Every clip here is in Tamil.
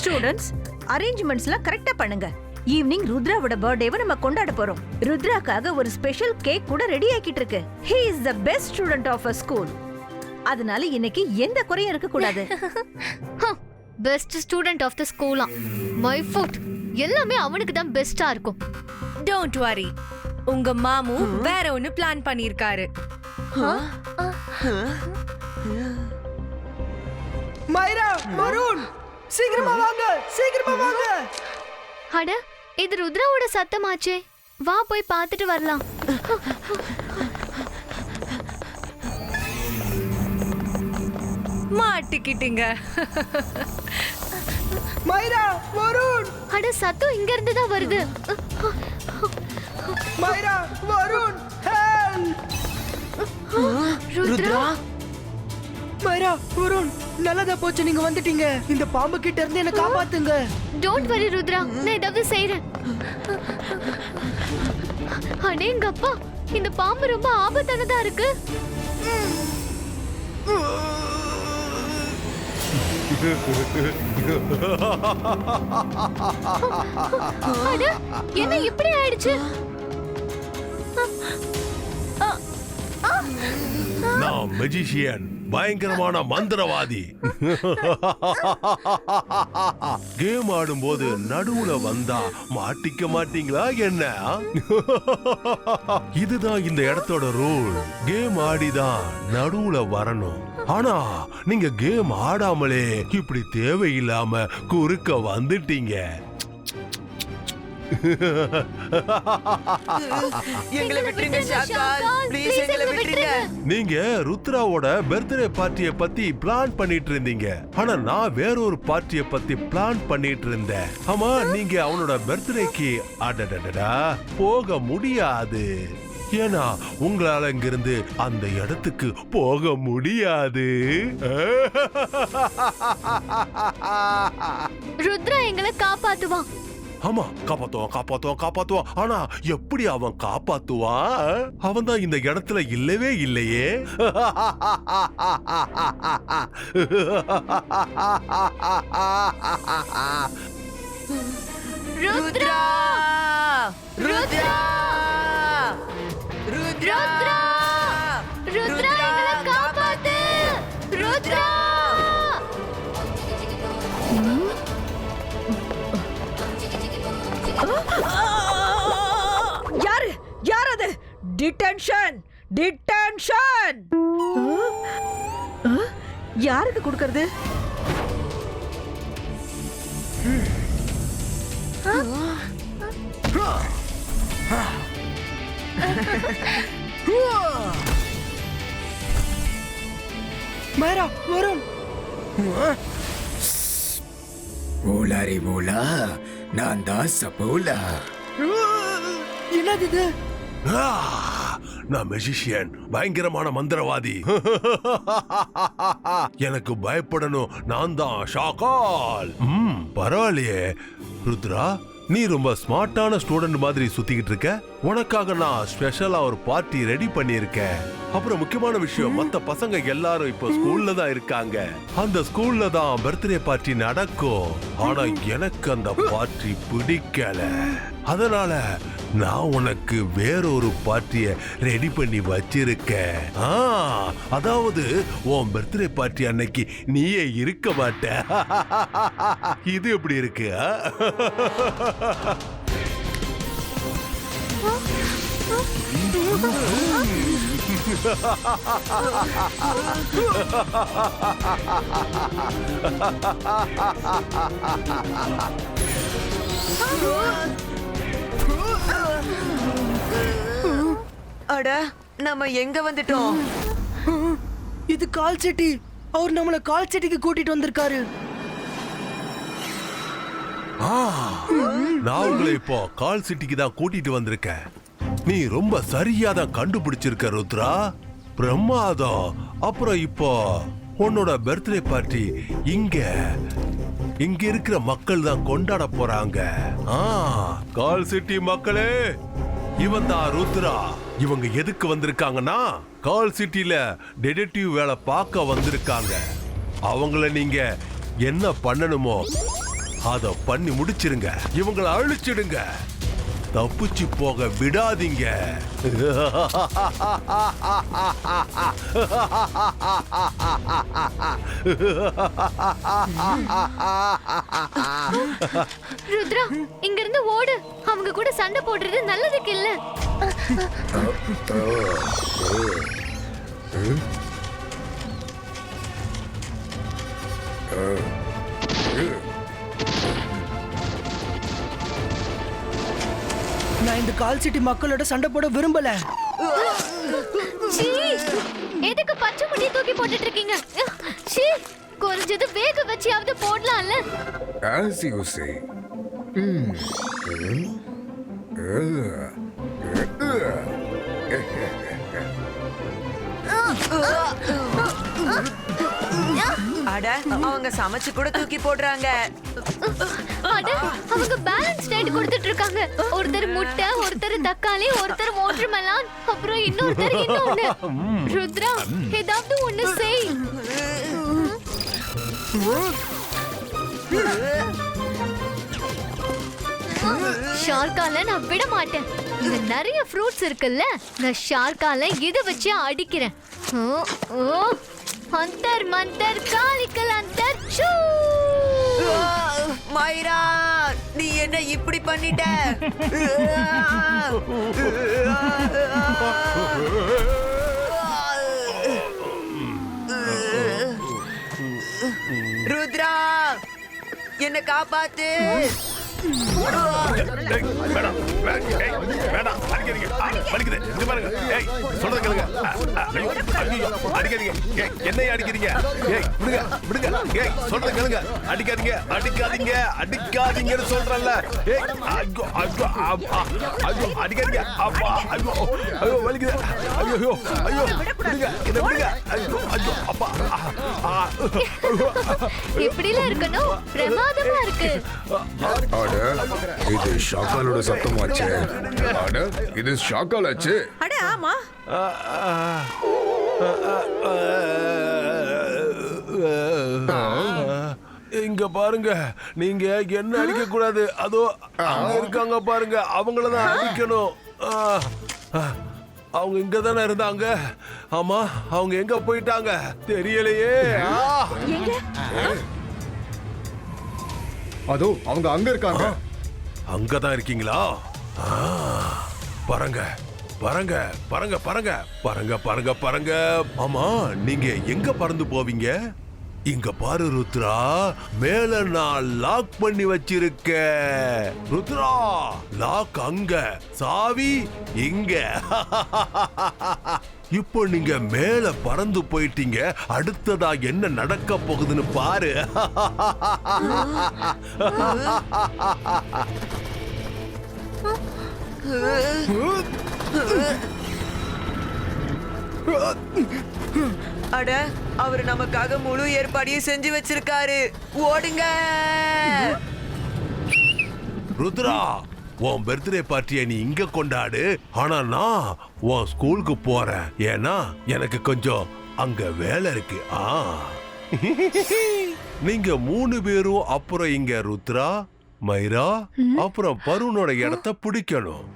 ஸ்டூடண்ட்ஸ், அரேஞ்ச்மெண்ட்ஸ்லாம் கரெக்டா பண்ணுங்க. ஈவினிங் ருத்ராவோட பர்த்டேவை நம்ம கொண்டாட போறோம். ருத்ராக்காக ஒரு ஸ்பெஷல் கேக் கூட ரெடி ஆக்கிட்டு இருக்கு. He is the best student of a school. அதனால இன்னைக்கு எந்த குறையும் இருக்க கூடாது. பெஸ்ட் ஸ்டூடண்ட் ஆஃப் தி ஸ்கூலா? மை ஃபுட் எல்லாமே அவனுக்கு தான் பெஸ்டா இருக்கும். டோன்ட் வரி, உங்க மாமு வேற ஒன்னு பிளான் பண்ணிருக்காரு. மைரா, வருண், சீக்கிரமா வாங்க, சீக்கிரமா வாங்க. அட, இது ருத்ராவோட சத்தமாச்சே. வா போய் பார்த்துட்டு வரலாம். மாட்டிக்கிட்டீங்க. மைரா, வருண். அட, சத்தம் இங்க இருந்து தான் வருது. மைரா, வருண், ஹெல்ப். ருத்ரா, மைரா, வருண், நல்லதா போச்சு நீங்க வந்துட்டீங்க. இந்த பாம்பு கிட்ட இருந்து என்ன காப்பாத்துங்க. டோன்ட் வரி ருத்ரா, நான் ஏதாவது செய்றேன். அடேங்கப்பா, இந்த பாம்பு ரொம்ப ஆபத்தானதா இருக்கு. அட, என்ன இப்படி ஆயிடுச்சு? நான் மெஜிஷியன், பயங்கரமான மந்திரவாதி. கேம் ஆடும்போது நடுவுல வந்தா மாட்டிக்க மாட்டீங்களா என்ன? இதுதான் இந்த இடத்தோட ரூல். கேம் ஆடிதான் நடுவுல வரணும். ஆனா நீங்க கேம் ஆடாமலே இப்படி தேவையில்லாம குறுக்க வந்துட்டீங்க. எங்களை விட்டுருங்க ஷாக்கால், ப்ளீஸ் எங்களை விட்டுருங்க. நீங்க ருத்ராவோட பர்த்டே பார்ட்டியை பத்தி பிளான் பண்ணிட்டு இருந்தீங்க. ஆனா நான் வேற ஒரு பார்ட்டியை பத்தி பிளான் பண்ணிட்டு இருந்தேன். ஆமா, நீங்க அவனோட பர்த்டேக்கு அடடடடா போக முடியாது. ஏன்னா உங்களால இங்கிருந்து அந்த இடத்துக்கு போக முடியாது. ருத்ரா எங்களை காப்பாத்துவான். ஆமா, காப்பாத்துவான். ஆனா எப்படி அவன் காப்பாத்துவான்? அவன் தான் இந்த இடத்துல இல்லவே இல்லையே. ருத்ரா, ருத்ரா, ருத்ரா, ருத்ரா, எங்களை காப்பாத்து. ருத்ரா, யார் அது? Detention, detention. யாருக்கு கொடுக்கிறது? மைரா, வருண். ஓலாரி ஓலா, நான் தான் சபோலா. என்னது இது? நான் மெஜிஷியன், பயங்கரமான மந்திரவாதி. எனக்கு பயப்படணும், நான் தான் ஷாக்கால். பரவாயில்லையே ருத்ரா, நீ ரொம்ப ஸ்மார்ட்டான ஸ்டூடெண்ட் மாதிரி சுத்திக்கிட்டு இருக்க. உனக்காக நான் ஸ்பெஷலா ஒரு பார்ட்டி ரெடி பண்ணியிருக்கேன். அப்புறம் முக்கியமான விஷயம், மத்த பசங்க எல்லாரும் இப்போ ஸ்கூல்ல தான் இருக்காங்க. அந்த ஸ்கூல்ல தான் பர்த்டே பார்ட்டி நடக்கும். ஆனா எனக்கு அந்த பார்ட்டி பிடிக்கல. அதனால நான் உனக்கு வேற ஒரு பார்ட்டிய ரெடி பண்ணி வச்சிருக்கேன். அதாவது உன் பர்த்டே பார்ட்டி அன்னைக்கு நீயே இருக்க மாட்ட. இது எப்படி இருக்கு? அட, நம்ம எங்க வந்துட்டோம்? இது கால் சிட்டி. அவர் நம்மள கால் சிட்டிக்கு கூட்டிட்டு வந்திருக்காரு. நான் உங்களை இப்போ கால் சிட்டிக்கு தான் கூட்டிட்டு வந்திருக்கேன். நீ ரொம்ப சரியா தான் கண்டுபிடிச்சிருக்க ருத்ரா. பிரமாதம். அப்புறம் இப்போ உன்னோட பர்த்டே பார்ட்டி இங்க இருக்கிற மக்கள் தான் கொண்டாட போறாங்க. கால் சிட்டி மக்களே, இவன் தான் ருத்ரா. இவங்க எதுக்கு வந்திருக்காங்கன்னா கால் சிட்டில டிடெக்டிவ் வேலை பார்க்க வந்திருக்காங்க. அவங்கள நீங்க என்ன பண்ணணுமோ அத பண்ணி முடிச்சிருங்க. இவங்களை அழிச்சிடுங்க. தப்பிச்சு போக விடாதீங்க. ருத்ரா இங்க இருந்து ஓடு. அவங்க கூட சண்டை போடுறது நல்லதுக்கு இல்ல. நான் இந்த கால் சிட்டி மக்களோட சண்டை போட விரும்பல. சீ, எதுக்கு பச்சை முடி தூக்கி போட்டுட்டு இருக்கீங்க? சீ, கொஞ்சது வேக வச்சியாவது போடலாம்ல. As you say. அட அவங்க சமைச்சு கூட தூக்கி போடுறாங்க. அட, அவங்க பேலன்ஸ் டயட் கொடுத்துட்டு இருக்காங்க. ஒருத்தர் முட்டை, ஒருத்தர் தக்காளி, ஒருத்தர் வாட்டர்மெலன், அப்புறம் இன்னொருத்தர் இன்னொன்னு. ருத்ரா, ஏதாவது ஒண்ணு செய். ஷார்க்கால நான் விட மாட்டேன். இங்க நிறைய ஃப்ரூட்ஸ் இருக்குல்ல, நான் ஷார்க்கால இதை வச்சு அடிக்கிறேன். ஓ ஓ, அந்தர் மந்தர் காலிக்கல் அந்தர் சூ. மைரா, நீ என்ன இப்படி பண்ணிட்ட? ருத்ரா, என்ன காப்பாத்து. என்னைய அடிக்கிறீங்க? சொல்றத கேளுங்க. அடிக்காதீங்க, அடிக்காதீங்க, அடிக்காதீங்கன்னு சொல்றேன்ல. அடிக்காதீங்க. அப்பா, ஐயோ, ஐயோ, வலிக்குது. ஐயோ, ஐயோ, ஐயோ, விடுங்க, இதை விடுங்க. ஐயோ, ஐயோ, அப்பா. இப்படிலாம் இருக்கணும், பிரமாதமா இருக்கு. இது ஷாக்காலோட சத்தமாச்சு. அட, இது ஷாக்காலாச்சு. அட ஆமா, இங்க பாருங்க, நீங்க என்ன அடிக்க கூடாது. அதோ அங்க இருக்காங்க பாருங்க, அவங்களதான் அடிக்கணும். அவங்க இங்க தானே இருந்தாங்க. ஆமா, அவங்க எங்க போயிட்டாங்க தெரியலையே. அதோ அவங்க அங்க இருக்காங்க. அங்கதான் இருக்கீங்களா? பாருங்க, பாருங்க, பாருங்க, பாருங்க, பாருங்க, பாருங்க, பாருங்க. ஆமா, நீங்க எங்க பறந்து போவீங்க? இங்க பாரு ருத்ரா, மேல நான் லாக் பண்ணி வச்சிருக்க. ருத்ரா, லாக் அங்க, சாவி இங்க. இப்போ நீங்க மேல பறந்து போயிட்டீங்க. அடுத்ததா என்ன நடக்க போகுதுன்னு பாரு. அட, அவர் நமக்காக முழு ஏற்பாடையும் செஞ்சு வச்சிருக்காரு. ஓடுங்க. ருத்ரா, உன் பர்த்டே பார்ட்டியை நீ இங்க கொண்டாடு. ஆனா நான் உன் ஸ்கூலுக்கு போறேன். ஏன்னா எனக்கு கொஞ்சம் அங்க வேலை இருக்கு. நீங்க 3 பேரும் அப்புறம் இங்க ருத்ரா, மைரா, அப்புறம் பருணோட இடத்த பிடிக்கணும்.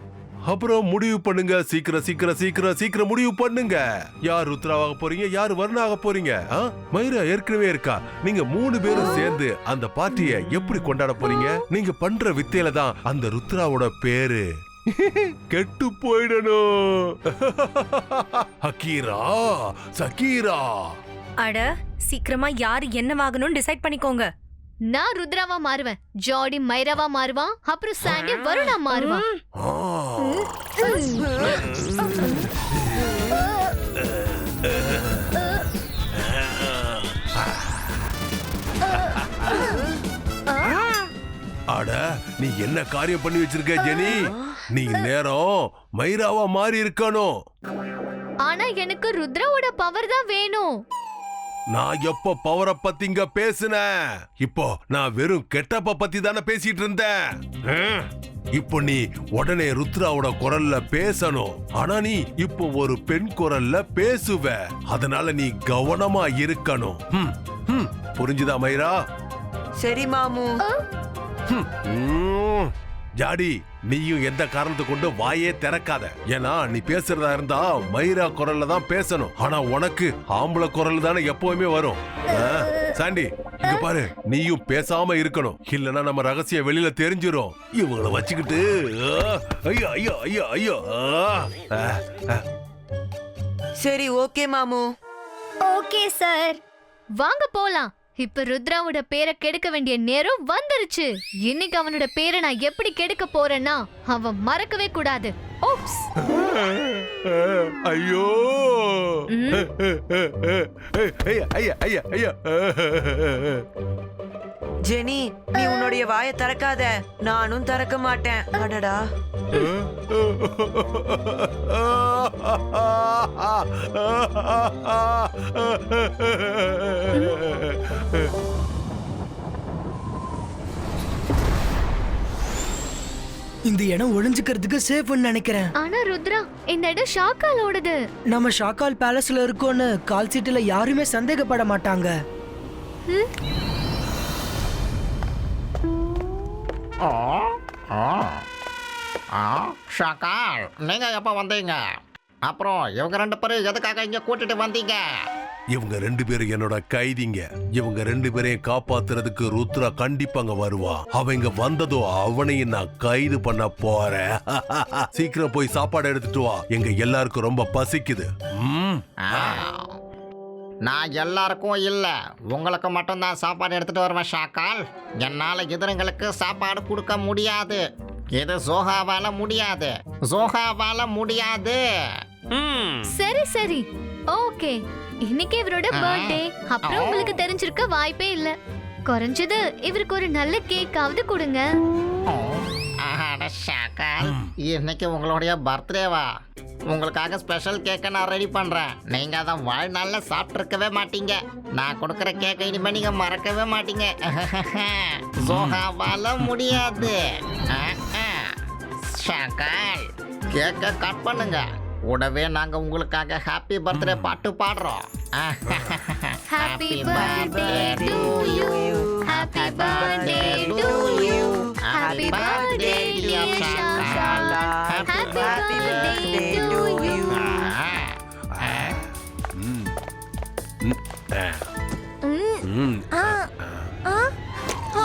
அப்புறம் முடிவு பண்ணுங்க. சீக்கிரம் சீக்கிரம் சீக்கிரம் சீக்கிரம் முடிவு பண்ணுங்க. யார் ருத்ராவாக போறீங்க, யார் வருணாக போறீங்க? மைரா ஏற்கனவே இருக்கா. நீங்க 3 பேரும் சேர்ந்து அந்த பார்ட்டியை எப்படி கொண்டாட போறீங்க? நீங்க பண்ற வித்தையில தான் அந்த ருத்ராவோட பேரு கெட்டு போயிடணும். ஹக்கீரா, சக்கீரா. அட, சீக்கிரமா யாரு என்ன வாங்கணும்னு டிசைட் பண்ணிக்கோங்க. நான் ருத்ராவா மாறுவேன், ஜாடி மைராவா மாறுவான், அப்புறம் சாண்டி வருணா மாறுவான். அட, நீ என்ன காரியம் பண்ணி வச்சிருக்க ஜெனி? நீ நேரம் மைராவா மாறி இருக்கணும். ஆனா எனக்கு ருத்ராவோட பவர் தான் வேணும். நான் எப்ப பவரை பத்தி இங்க பேசுனேன்? இப்போ நான் வெறும் கெட்டப்ப பத்தி தானே பேசிட்டு இருந்தேன். இப்போ நீ உடனே ருத்ராவோட குரல்ல பேசணும். ஆனா நீ இப்போ ஒரு பெண் குரல்ல பேசுவ. அதனால நீ கவனமா இருக்கணும். புரிஞ்சுதா மைரா? சரி மாமு. ஜாடி, நீயும் எந்த காரணத்தை கொண்டு வாயே திறக்காத. ஏன்னா நீ பேசுறதா இருந்தா மைரா குரல்ல தான் பேசணும். ஆனா உனக்கு ஆம்பளை குரல் தானே எப்பவுமே வரும். சாண்டி, இங்க பாரு, நீயும் பேசாம இருக்கணும். இல்லனா நம்ம ரகசியம் வெளியில தெரிஞ்சிரும். இவங்கள வச்சுக்கிட்டு ஐயோ ஐயோ ஐயோ ஐயோ. சரி, ஓகே மாமு. ஓகே சார், வாங்க போலாம். இப்ப ருத்ராவோட பேரை கெடுக்க வேண்டிய நேரம் வந்துருச்சு. இன்னைக்கு அவனோட பேரை நான் எப்படி கெடுக்க போறேன்னா அவன் மறக்கவே கூடாது. ஓப்ஸ். ஐயோ ஐயா ஐயா ஐயா. ஜெனி, நீ உன்னுடைய வாயை திறக்காத. நானும் திறக்க மாட்டேன். அடடா. இந்த இடம் ஒளிஞ்சுக்கிறதுக்கு சேஃப்னு நினைக்கிறேன். ஆனா ருத்ரா, இந்த இடம் ஷாக்காலோடது. நம்ம ஷாக்கால் பேலஸ்ல இருக்கோன்னு கால் சீட்டுல யாருமே சந்தேகப்பட மாட்டாங்க. ஷாக்கால், நீங்க எப்ப வந்தீங்க? அப்புறம் இவங்க 2 பேரும் எதுக்காக இங்க கூட்டிட்டு வந்தீங்க? இவங்க 2 பேரும் என்னோட கைதிங்க. இவங்க 2 பேரையும் காப்பாத்துறதுக்கு ருத்ரா கண்டிப்பா அங்க வருவா. அவங்க வந்ததும் அவனையும் நான் கைது பண்ண போறேன். சீக்கிரம் போய் சாப்பாடு எடுத்துட்டு வா. எங்க எல்லாருக்கும் ரொம்ப பசிக்குது. நான் எல்லாருக்கும் இல்ல, உங்களுக்கு மட்டும்தான் சாப்பாடு எடுத்துட்டு வருவேன் ஷாக்கால். என்னால எதிரிங்களுக்கு சாப்பாடு கொடுக்க முடியாது. இது ஜோஹாவால முடியாது, ஜோஹாவால முடியாது. சரி சரி, ஓகே. இன்னைக்கு இவரோட பர்த்டே. அப்புறம் உங்களுக்கு தெரிஞ்சிருக்க வாய்ப்பே இல்ல. குறைஞ்சது இவருக்கு ஒரு நல்ல கேக்காவது கொடுங்க. அட ஷாக்கால், இன்னைக்கு உங்களுடைய பர்த்டேவா? உங்களுக்காக ஸ்பெஷல் கேக்கை நான் ரெடி பண்றேன். நீங்க அதை வாழ்நாள்ல சாப்பிட்டுருக்கவே மாட்டீங்க. நான் கொடுக்குற கேக்கை இனிமே நீங்க மறக்கவே மாட்டீங்க. ஜோஹாவால முடியாது. ஷாக்கால், கேக்கை கட் பண்ணுங்க. உடவே நாங்க உங்களுக்காக ஹாப்பி பர்த்டே பாட்டு பாடுறோம். Happy birthday to you, happy birthday to you, happy birthday dear ஷாக்கால், ஹாப்பி பர்த்டே டு யூ.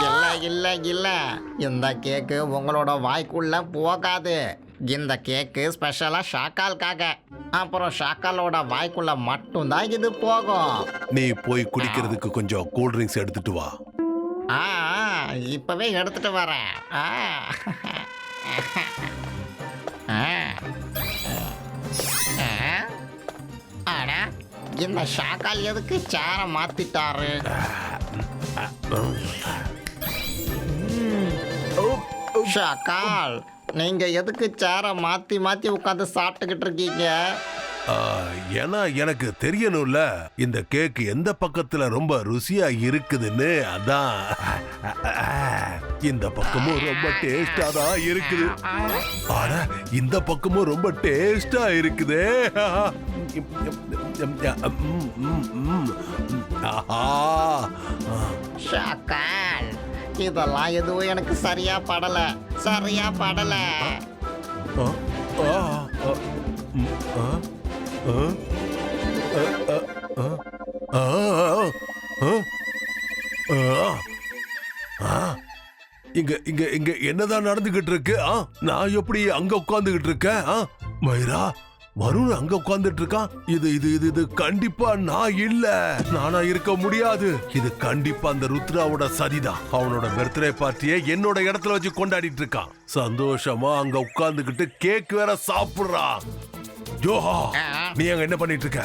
இல்ல இல்ல இல்ல, இந்த கேக்கு உங்களோட வாய்க்குள்ள போகாது. இந்த கேக்கு ஸ்பெஷலா ஷாக்காலுக்காக. அப்புறம் ஷாக்காலோட வாய்க்குள்ள மட்டும்தான் இது போகும். நீ போய் குடிக்கிறதுக்கு கொஞ்சம் கூல் ட்ரிங்க்ஸ் எடுத்துட்டு வா. இப்பவே எடுத்துட்டு வரேன். அட, இந்த ஷாக்கால் எதுக்கு சேர மாத்திட்டாரு? ஷாக்கால், நீங்க எதுக்கு சேர மாத்தி மாத்தி உட்காந்து சாப்பிட்டுக்கிட்டு இருக்கீங்க? ஏன்னா எனக்கு தெரியணும்ல இந்த கேக் எந்த பக்கத்துல ரொம்ப ருசியா இருக்குதுன்னு. அதான் இந்த பக்கமும் ரொம்ப டேஸ்டா தான் இருக்குது. ஆனா இந்த பக்கமும் ரொம்ப டேஸ்டா இருக்குது. ஷாக்கால், இதெல்லாம் எதுவும் எனக்கு சரியா படல, சரியா படல. இங்க இங்க இங்க என்னதான் நடந்துகிட்டு இருக்கு? நான் எப்படி அங்க உட்கார்ந்துகிட்டு இருக்கேன்? மைரா, வருண் அங்க உட்கார்ந்துட்டு இருக்கான். இது இது இது இது கண்டிப்பா நான் இல்ல. நானா இருக்க முடியாது. இது கண்டிப்பா அந்த ருத்ராவோட சதிதான். அவனோட பர்த்டே பார்ட்டியை என்னோட இடத்துல வச்சு கொண்டாடிட்டு இருக்கான். சந்தோஷமா அங்க உட்கார்ந்துகிட்டு கேக் வேற சாப்பிடுறான். ஜோஹா, நீ அங்க என்ன பண்ணிட்டு இருக்க?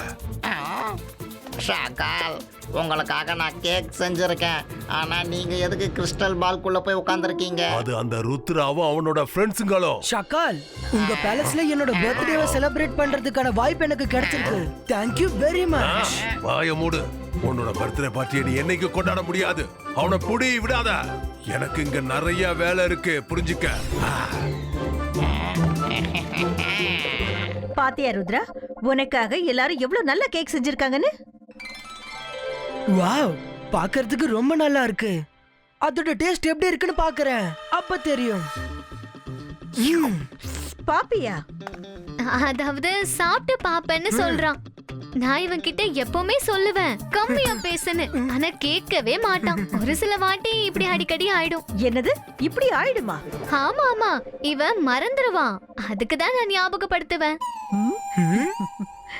ஷாக்கால், உங்களுக்காக நான் கேக் செஞ்சிருக்கேன். ஆனா நீங்க எதுக்கு கிறிஸ்டல் பால்குள்ள போய் உட்கார்ந்துருக்கீங்க? அது அந்த ருத்ராவும் அவனோட ஃப்ரெண்ட்ஸுங்களும். ஷாக்கால், உங்க பேலஸ்ல என்னோட பர்த்டேவை செலிப்ரேட் பண்றதுக்கான வாய்ப்பு எனக்கு கிடைச்சிருக்கு. Thank you very much. வாய மூடு. உன்னோட பர்த்டே பார்ட்டியை நீ என்னைக்கு கொண்டாட முடியாது. அவனை புடி விடாத. எனக்கு இங்க நிறைய வேலை இருக்கு, புரிஞ்சுக்க. பாத்தியா ருத்ரா, உனக்காக எல்லாரும் எவ்வளவு நல்ல கேக் செஞ்சிருக்காங்கன்னு. வாவ், பார்க்கிறதுக்கு ரொம்ப நல்லா இருக்கு. அதோட டேஸ்ட் எப்படி இருக்குன்னு பாக்குறேன், அப்ப தெரியும். பாப்பியா? அதாவது சாப்பிட்டு பாப்பேன்னு சொல்றான். நான் இவன் கிட்ட எப்பவுமே சொல்லுவேன் கம்மியா பேசுன்னு, ஆனா கேட்கவே மாட்டான். ஒரு சில வாட்டி இப்படி அடிக்கடி ஆயிடும். என்னது இப்படி ஆயிடுமா? ஆமா ஆமா, இவன் மறந்துடுவான். அதுக்கு தான் நான் ஞாபகப்படுத்துவேன்.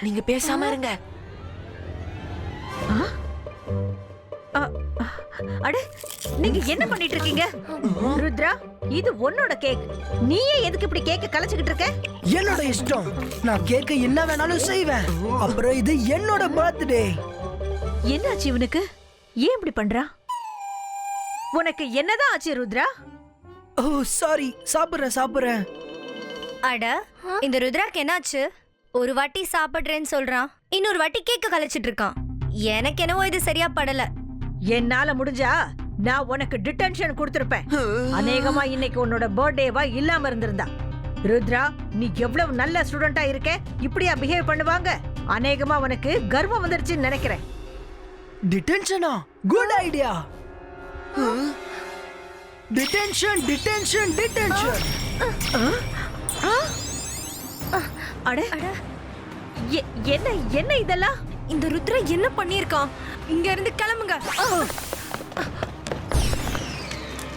நீங்க பேசாம இருங்க. அட, நீங்க என்ன பண்ணிட்டு இருக்கீங்க? ருத்ரா, இது உன்னோட கேக். நீயே எதுக்கு இப்படி கேக்க கலச்சிக்கிட்டு இருக்க? என்னோட இஷ்டம், நான் கேக்க என்ன வேணாலும் செய்வேன். அப்புறம் இது என்னோட பர்த்டே. என்னாச்சு இவனுக்கு? ஏன் இப்படி பண்றா? உனக்கு என்னதான் ஆச்சு ருத்ரா? ஓ சாரி, சாப்பிடுறேன். அட, இந்த ருத்ராக்கு என்னாச்சு? ஒரு வாட்டி சாப்பிடுறேன்னு சொல்றான், இன்னொரு வாட்டி கேக்க கலைச்சிட்டு இருக்கான். எனக்கு என்னவோ இது சரியா படல. என்னால முடிஞ்சா நான் உனக்கு டிடென்ஷன் கொடுத்திருப்பேன். அநேகமா இன்னைக்கு உன்னோட பர்த்டேவா இல்லாம இருந்திருந்தா. ருத்ரா, நீ எவ்வளவு நல்ல ஸ்டூடெண்டா இருக்க, இப்படியா பிஹேவ் பண்ணுவாங்க? அநேகமா உனக்கு கர்வம் வந்துருச்சுன்னு நினைக்கிறேன். டிடென்ஷனா? Good idea. டிடென்ஷன். அட, என்ன இதெல்லாம்? இந்த ருத்ரா என்ன பண்ணிருக்கான்? இங்க இருந்து கிளம்புங்க.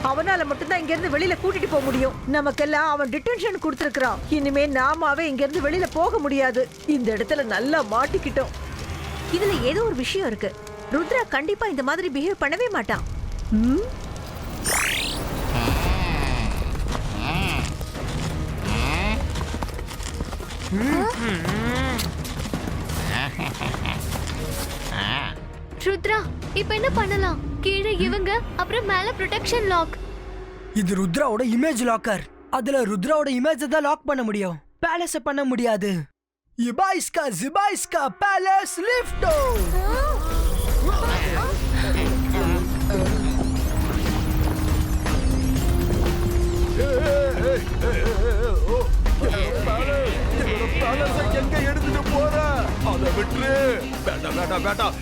அவனால மட்டும்தான் இங்க இருந்து வெளியில கூட்டிட்டு போக முடியும். நமக்கெல்லாம் அவன் டிடென்ஷன் கொடுத்திருக்கான். இனிமே நாமாவே இங்க இருந்து வெளியில போக முடியாது. இந்த இடத்துல நல்லா மாட்டிக்கிட்டோம். இதுல ஏதோ ஒரு விஷயம் இருக்கு. ருத்ரா கண்டிப்பா இந்த மாதிரி பிஹேவ் பண்ணவே மாட்டான். ருத்ரா, இப்ப என்ன பண்ணலாம்? கீழே இவங்க, அப்புறம் மேல ப்ரொடெக்ஷன் லாக். இது ருத்ராவோட இமேஜ் லாக்கர். அதுல ருத்ராவோட இமேஜ் தான் லாக் பண்ண முடியும், பேலஸ் பண்ண முடியாது. ஜிபாய்ஸ்கா பேலஸ் லிஃப்டோ. எங்க எடுத்துட்டு போற? அதை விட்டு பேட்டா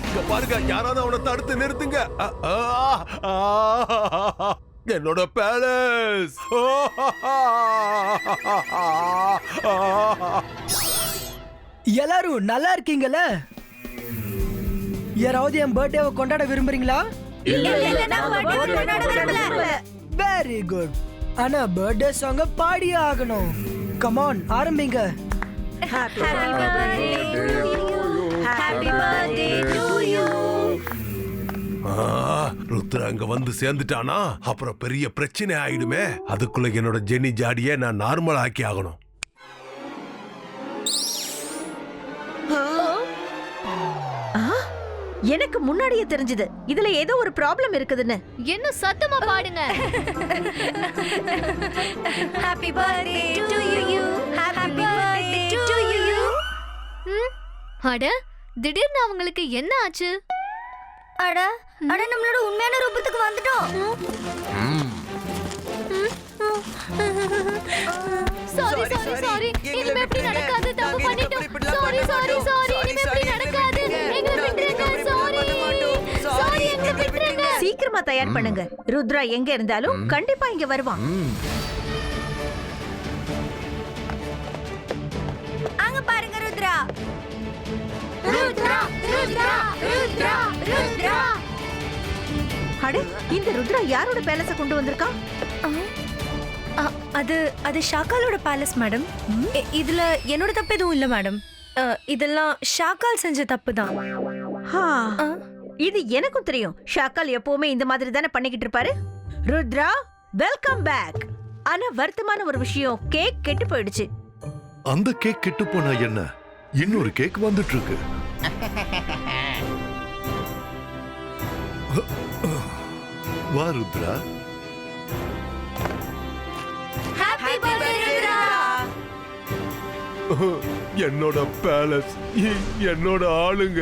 இங்க பாருங்க, யாராவது அவனை தடுத்து நிறுத்துங்க. என்னோட பேலஸ். எல்லாரும் நல்லா இருக்கீங்கல்ல? யாராவது என் பர்த்டேவை கொண்டாட விரும்புறீங்களா? Very good. ஆனா பர்த்டே சாங்க பாடியே ஆகணும். கம் ஆன், ஆரம்பிங்க. ருத்ரா அங்க வந்து சேர்ந்துட்டானா அப்புறம் பெரிய பிரச்சனை ஆயிடுமே. அதுக்குள்ள என்னோட ஜெனி ஜாடியை நான் நார்மல் ஆக்கி ஆகணும். எனக்கு முன்னாடியே தெரிஞ்சது இதுல ஏதோ ஒரு ப்ராப்ளம் இருக்குதுன்னு. என்ன சத்தமா பாடுங்க. Happy birthday to you. Happy birthday to you. அட, திடீர்னு அவங்களுக்கு என்ன ஆச்சு? அட நம்மளோட உண்மையான ரூபத்துக்கு வந்துட்டோம். சாரி. இனிமே இப்படி நடக்காது. தப்பு பண்ணிட்டோம். சாரி. இனிமே இப்படி நடக்காது. எங்களை விட்டுருங்க. சாரி, எங்களை விட்டுருங்க. சீக்கிரமா தயார் பண்ணுங்க. ருத்ரா எங்க இருந்தாலும் கண்டிப்பா இங்க வருவான். அங்க பாருங்க ருத்ரா. அட, இந்த ருத்ரா யாரோட பேலஸ கொண்டு வந்திருக்கான்? அது ஷாக்காலோட பேலஸ் மேடம். இதுல என்னோட தப்பு எதுவும் இல்ல மேடம். இதெல்லாம் ஷாக்கால் செஞ்ச தப்பு தான். இது எனக்கும் தெரியும். ஷாக்கால் எப்பவுமே இந்த மாதிரி தானே பண்ணிக்கிட்டு இருப்பாரு. Rudra, welcome back. ஆனா வருத்தமான ஒரு விஷயம், கேக் கெட்டு போயிடுச்சு. அந்த கேக் கெட்டு போனா என்ன? இன்னொரு கேக் வந்துட்டு இருக்கு. வா ருத்ரா. Happy birthday Rudra. என்னோட பேலஸ், என்னோட ஆளுங்க,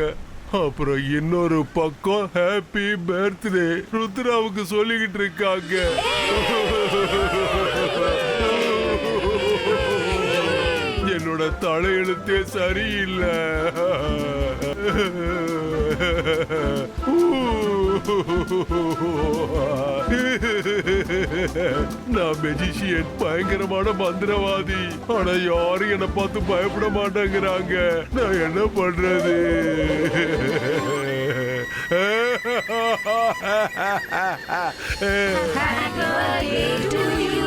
அப்புறம் இன்னொரு பக்கம் ஹாப்பி பர்த்டே ருத்ராவுக்கு சொல்லிக்கிட்டு இருக்காங்க. என்னோட தலையெழுத்தே சரியில்லை. நான் மெஜிஷியன், பயங்கரமான மந்திரவாதி. ஆனா யாரும் என்ன பார்த்து பயப்பட மாட்டேங்கிறாங்க. நான் என்ன பண்றது? Happy birthday to you.